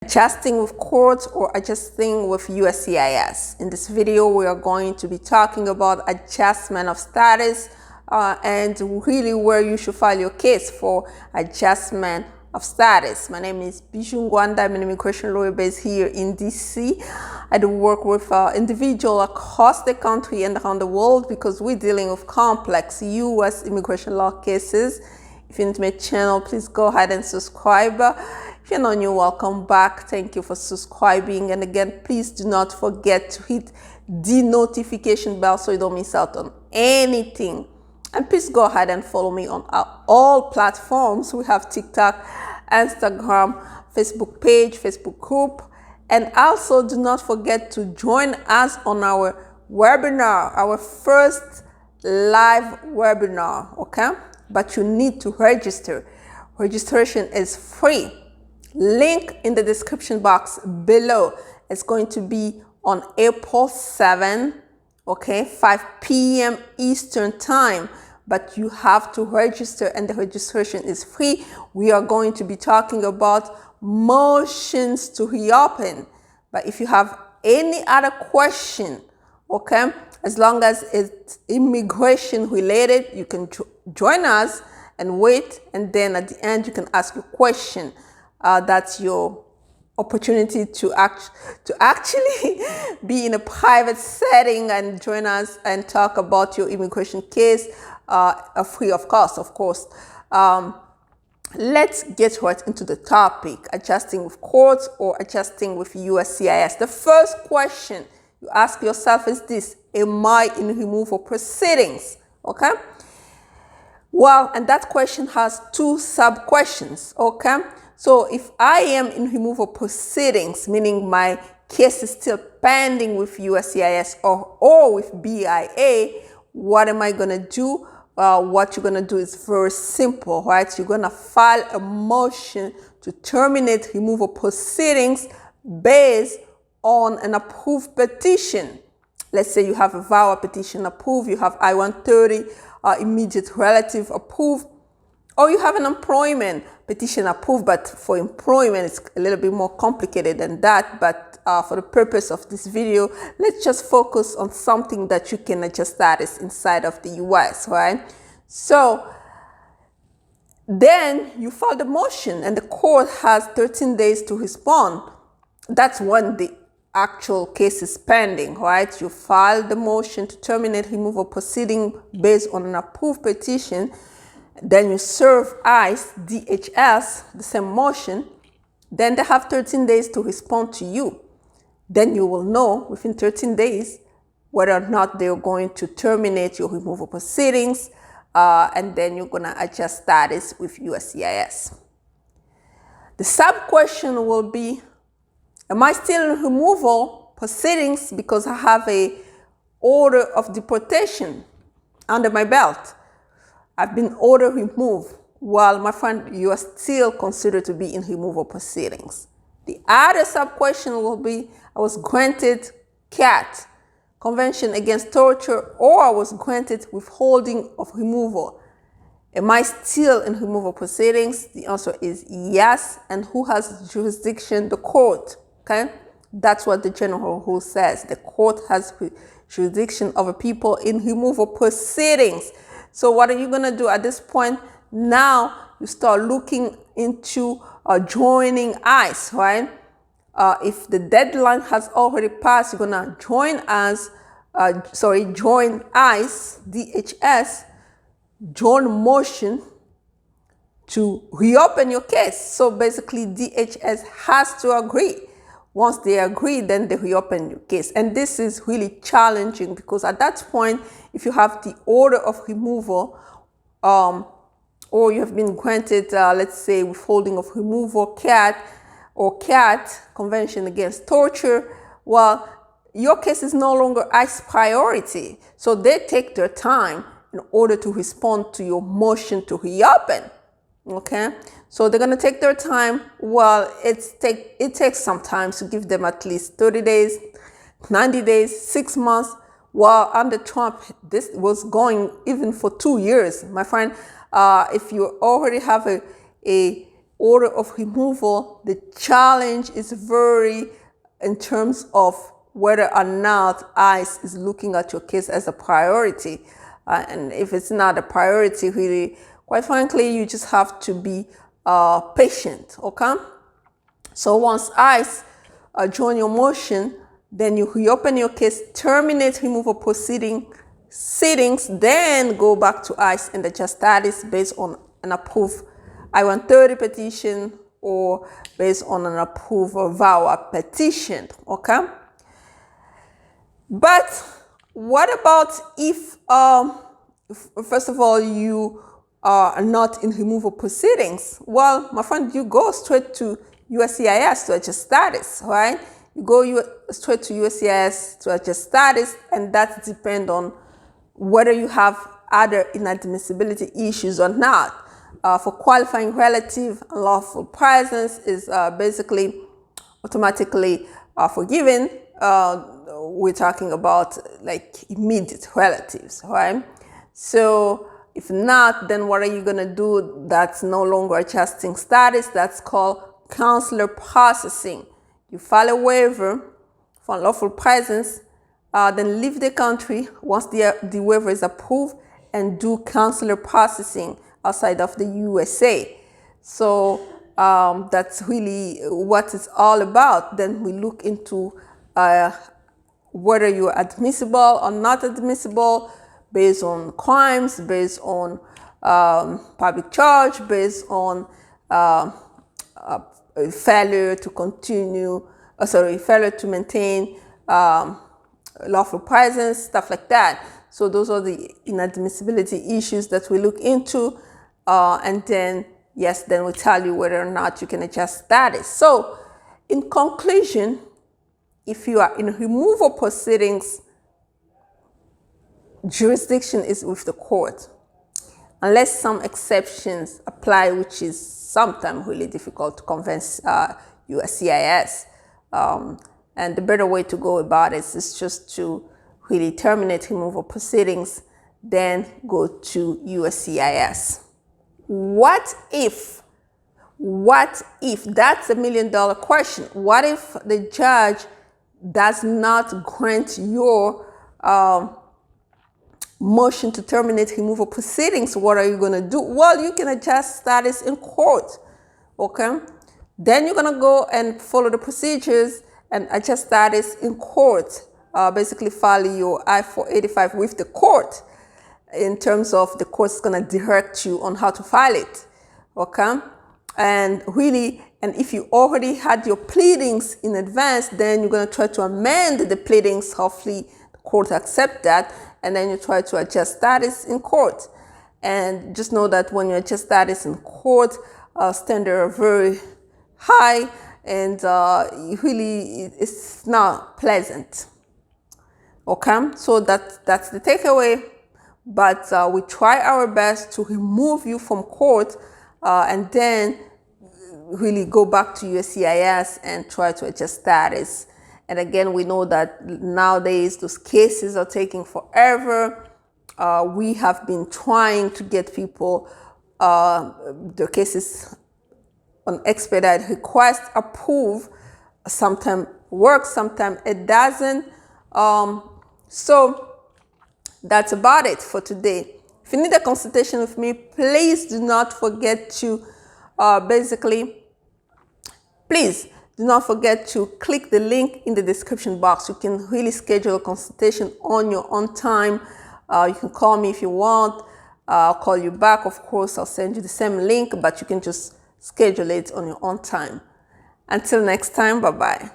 Adjusting with courts or adjusting with USCIS. In this video, we are going to be talking about adjustment of status and really where you should file your case for adjustment of status. My name is Bijoux Ngwanda. I'm an immigration lawyer based here in DC. I do work with individuals across the country and around the world because we're dealing with complex U.S. immigration law cases. If you're new to my channel, please go ahead and subscribe. If you're not new, welcome back. Thank you for subscribing. And again, please do not forget to hit the notification bell so you don't miss out on anything. And please go ahead and follow me on all platforms. We have TikTok, Instagram, Facebook page, Facebook group. And also do not forget to join us on our webinar, our first live webinar, okay? But you need to register. Registration is free. Link in the description box below. It's going to be on April 7, okay, 5 p.m. Eastern time. But you have to register and the registration is free. We are going to be talking about motions to reopen. But if you have any other question, okay, as long as it's immigration related, you can join us and wait. And then at the end, you can ask your question. That's your opportunity to actually be in a private setting and join us and talk about your immigration case, free of cost, of course. Let's get right into the topic, adjusting with courts or adjusting with USCIS. The first question you ask yourself is this: am I in removal proceedings? Okay. Well, and that question has two sub-questions, okay? So if I am in removal proceedings, meaning my case is still pending with USCIS or with BIA, what am I going to do? What you're going to do is very simple, right? You're going to file a motion to terminate removal proceedings based on an approved petition. Let's say you have a VAWA petition approved, you have I-130 immediate relative approved, or you have an employment petition approved, but for employment it's a little bit more complicated than that. But for the purpose of this video, let's just focus on something that you can adjust status inside of the US, right? So then you file the motion and the court has 13 days to respond. That's when the actual case is pending, right? You file the motion to terminate removal proceeding based on an approved petition. Then you serve ICE, DHS, the same motion. Then they have 13 days to respond to you. Then you will know within 13 days whether or not they're going to terminate your removal proceedings. And then you're going to adjust status with USCIS. The sub-question will be, am I still in removal proceedings because I have a order of deportation under my belt? I've been order removed. Well, my friend, you are still considered to be in removal proceedings. The other sub-question will be, I was granted CAT, Convention Against Torture, or I was granted withholding of removal. Am I still in removal proceedings? The answer is yes. And who has jurisdiction? The court. Okay, that's what the general rule says. The court has jurisdiction over people in removal proceedings. So what are you going to do at this point? Now you start looking into joining ICE, right? If the deadline has already passed, you're going to join ICE, DHS, join motion to reopen your case. So basically DHS has to agree. Once they agree, then they reopen your case. And this is really challenging because at that point, if you have the order of removal or you have been granted, let's say, withholding of removal, CAT, or CAT, Convention Against Torture, well, your case is no longer ICE priority. So they take their time in order to respond to your motion to reopen. Okay, so they're going to take their time. Well, it takes some time to give them at least 30 days, 90 days, 6 months. While under Trump, this was going even for 2 years. My friend, if you already have a order of removal, the challenge is very in terms of whether or not ICE is looking at your case as a priority. And if it's not a priority, really, quite frankly, you just have to be patient, okay? So once ICE join your motion, then you reopen your case, terminate removal proceedings, then go back to ICE and adjust status based on an approved I-130 petition or based on an approved VAWA petition, okay? But what about if, first of all, you are not in removal proceedings? Well, my friend, you go straight to USCIS to adjust status, right? You go straight to USCIS to adjust status, and that depends on whether you have other inadmissibility issues or not. For qualifying relative, unlawful presence is basically automatically forgiven. We're talking about like immediate relatives, right? So if not, then what are you going to do? That's no longer adjusting status. That's called consular processing. You file a waiver for unlawful presence, then leave the country once the waiver is approved and do consular processing outside of the USA. So that's really what it's all about. Then we look into whether you're admissible or not admissible based on crimes, based on public charge, based on failure to maintain lawful presence, stuff like that. So those are the inadmissibility issues that we look into. And then, yes, then we tell you whether or not you can adjust status. So in conclusion, if you are in removal proceedings, jurisdiction is with the court, unless some exceptions apply, which is sometimes really difficult to convince USCIS. And the better way to go about it is just to really terminate removal proceedings, then go to USCIS. What if, that's $1 million question. What if the judge does not grant your motion to terminate removal proceedings? What are you going to do? Well, you can adjust status in court, okay? Then you're going to go and follow the procedures and adjust status in court. Basically file your I-485 with the court in terms of the court's going to direct you on how to file it, okay? And really, and if you already had your pleadings in advance, then you're going to try to amend the pleadings. Hopefully the court accept that, and then you try to adjust status in court. And just know that when you adjust status in court, standards are very high, and really it's not pleasant. Okay, so that's the takeaway. But we try our best to remove you from court and then really go back to USCIS and try to adjust status. And again, we know that nowadays those cases are taking forever. We have been trying to get people their cases on expedited request approved. Sometimes works, sometimes it doesn't. So that's about it for today. If you need a consultation with me, please do not forget to please do not forget to click the link in the description box. You can really schedule a consultation on your own time. You can call me if you want. I'll call you back, of course. I'll send you the same link, but you can just schedule it on your own time. Until next time, bye-bye.